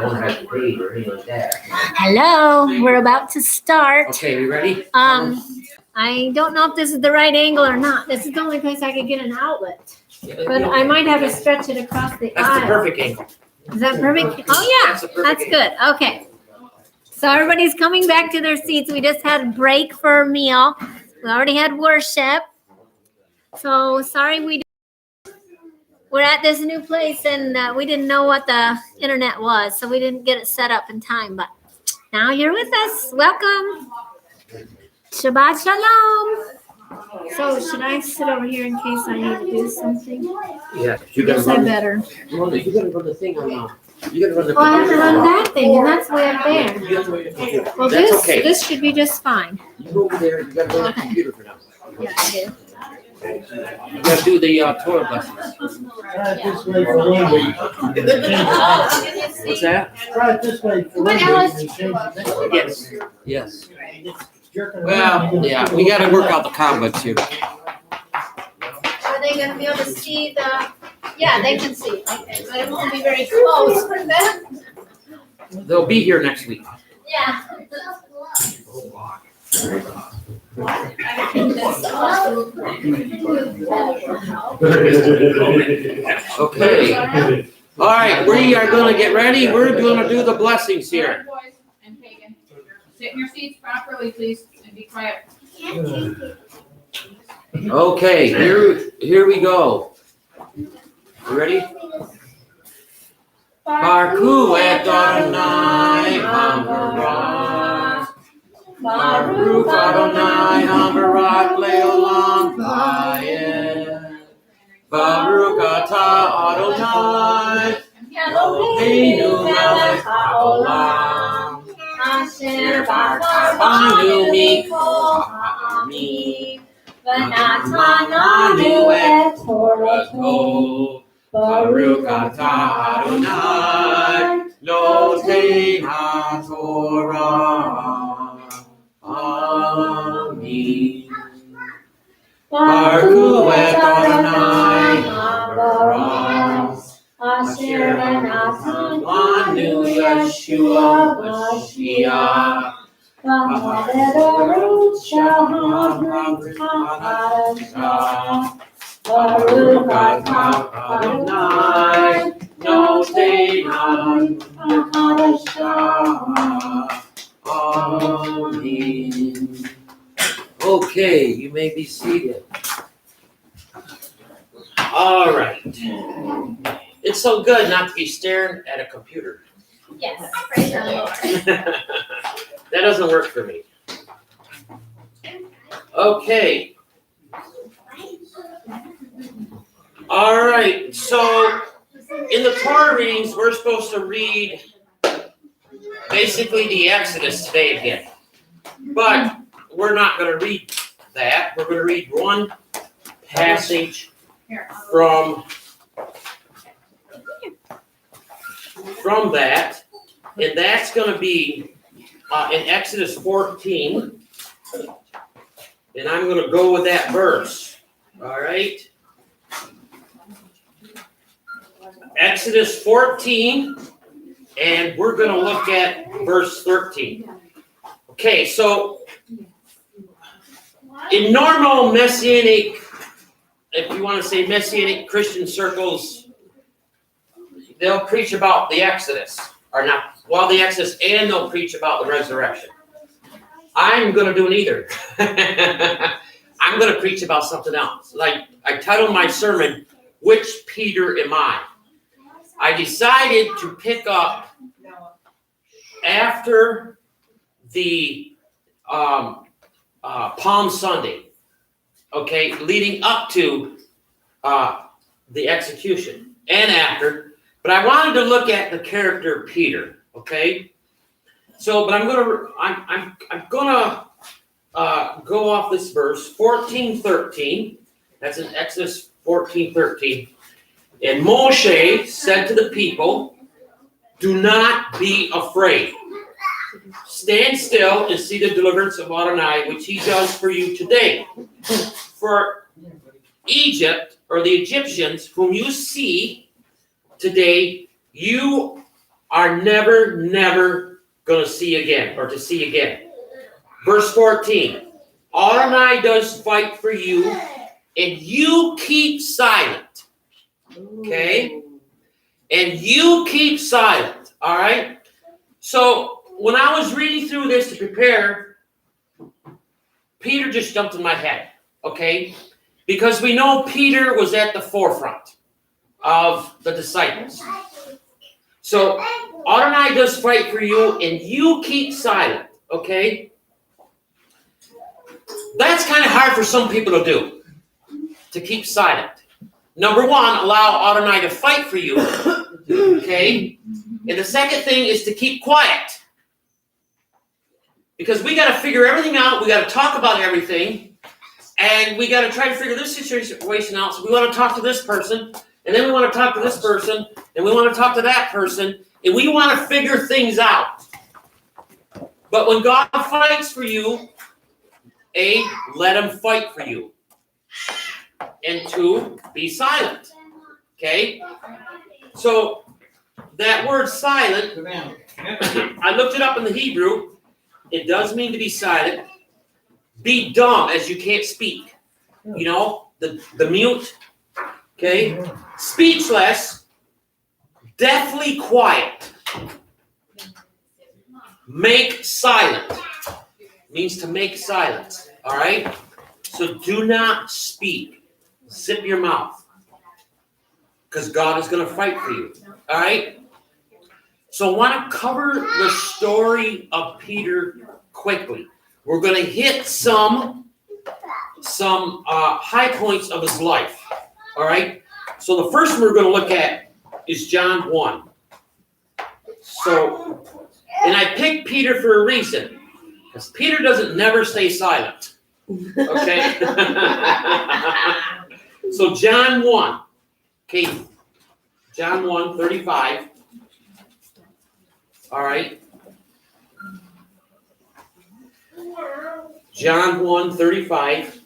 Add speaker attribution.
Speaker 1: don't have to pay or anything like that.
Speaker 2: Hello, we're about to start.
Speaker 1: Okay, we ready?
Speaker 2: I don't know if this is the right angle or not. This is the only place I could get an outlet. But I might have to stretch it across the aisle.
Speaker 1: That's the perfect angle.
Speaker 2: Is that perfect? Oh, yeah, that's good. Okay. So everybody's coming back to their seats. We just had a break for a meal. We already had worship. So sorry we're at this new place and we didn't know what the internet was. So we didn't get it set up in time. But now you're with us. Welcome. Shabbat Shalom. So should I sit over here in case I need to do something?
Speaker 1: Yeah.
Speaker 2: Yes, I better.
Speaker 1: You gotta run the thing on you gotta run the
Speaker 2: Oh, I have to run that thing, and that's way up there.
Speaker 1: You have to run the computer.
Speaker 2: Well,
Speaker 1: That's okay.
Speaker 2: this should be just fine.
Speaker 1: You go over there, you gotta run the
Speaker 2: Okay.
Speaker 1: computer for now.
Speaker 2: Yeah, I do.
Speaker 1: You gotta do the Torah lessons. What's that?
Speaker 3: Try it this way.
Speaker 2: What else?
Speaker 1: Yes. Yes. Well, yeah, we gotta work out the conflicts here.
Speaker 2: Are they gonna be able to see the? Yeah, they can see. Okay, but it won't be very close for them.
Speaker 1: They'll be here next week.
Speaker 2: Yeah.
Speaker 1: Okay. All right, we are gonna get ready. We're gonna do the blessings here.
Speaker 4: Boys and Pagan, sit in your seats properly, please, and be quiet.
Speaker 1: Okay, here we go. You ready? Baruch et Adonai Hambarach. Baruch Adonai Hambarach Leolam Vayed. Baruch atah Adonai Eloheinu melech haolam.
Speaker 2: Asher
Speaker 1: Banu mikol ha'amim. V'natananu et Torato. Baruch atah Adonai Noten HaTorah. Amen. Baruch et Adonai Hambarach. Asher natan lanu Yeshua Mashiach. V'haderut shahadut ha'adashah. Baruch atah Adonai Noten ha'adashah. Amen. Okay, you may be seated. All right. It's so good not to be staring at a computer.
Speaker 2: Yes, praise the Lord.
Speaker 1: That doesn't work for me. Okay. All right. So in the Torah readings, we're supposed to read basically the Exodus today again. But we're not going to read that. We're going to read one passage from that, and that's going to be in Exodus 14, and I'm going to go with that verse. All right? Exodus 14, and we're going to look at verse 13. Okay, so in normal Messianic, if you want to say Messianic Christian circles, they'll preach about the Exodus, or not, well, the Exodus, and they'll preach about the resurrection. I'm going to do neither. I'm going to preach about something else. Like I titled my sermon, Which Peter Am I? I decided to pick up after the Palm Sunday, okay, leading up to the execution and after, but I wanted to look at the character Peter, okay. So, but I'm gonna go off this verse 14:13. That's in Exodus 14:13. And Moshe said to the people, "Do not be afraid. Stand still and see the deliverance of Adonai, which he does for you today. For Egypt, or the Egyptians, whom you see today, you are never going to see again or to see again. Verse 14. Adonai does fight for you, and you keep silent. Okay? And you keep silent. All right? So when I was reading through this to prepare, Peter just jumped in my head. Okay? Because we know Peter was at the forefront of the disciples. So Adonai does fight for you, and you keep silent. Okay? That's kind of hard for some people to do, to keep silent. Number one, allow Adonai to fight for you. Okay? And the second thing is to keep quiet. Because we got to figure everything out. We got to talk about everything. And we got to try to figure this situation out. So we want to talk to this person. And then we want to talk to this person. And we want to talk to that person. And we want to figure things out. But when God fights for you, A, let him fight for you. And 2, be silent. Okay? So, that word silent, I looked it up in the Hebrew. It does mean to be silent. Be dumb as you can't speak. You know, the mute. Okay? Speechless. Deathly quiet. Make silent. Means to make silence. All right? So do not speak. Zip your mouth. Because God is going to fight for you. All right? So I want to cover the story of Peter quickly. We're going to hit some high points of his life. All right? So the first one we're going to look at is John 1. So, and I picked Peter for a reason. Because Peter doesn't never stay silent. Okay? So John 1. Okay. John 1, 35. All right. John 1, 35.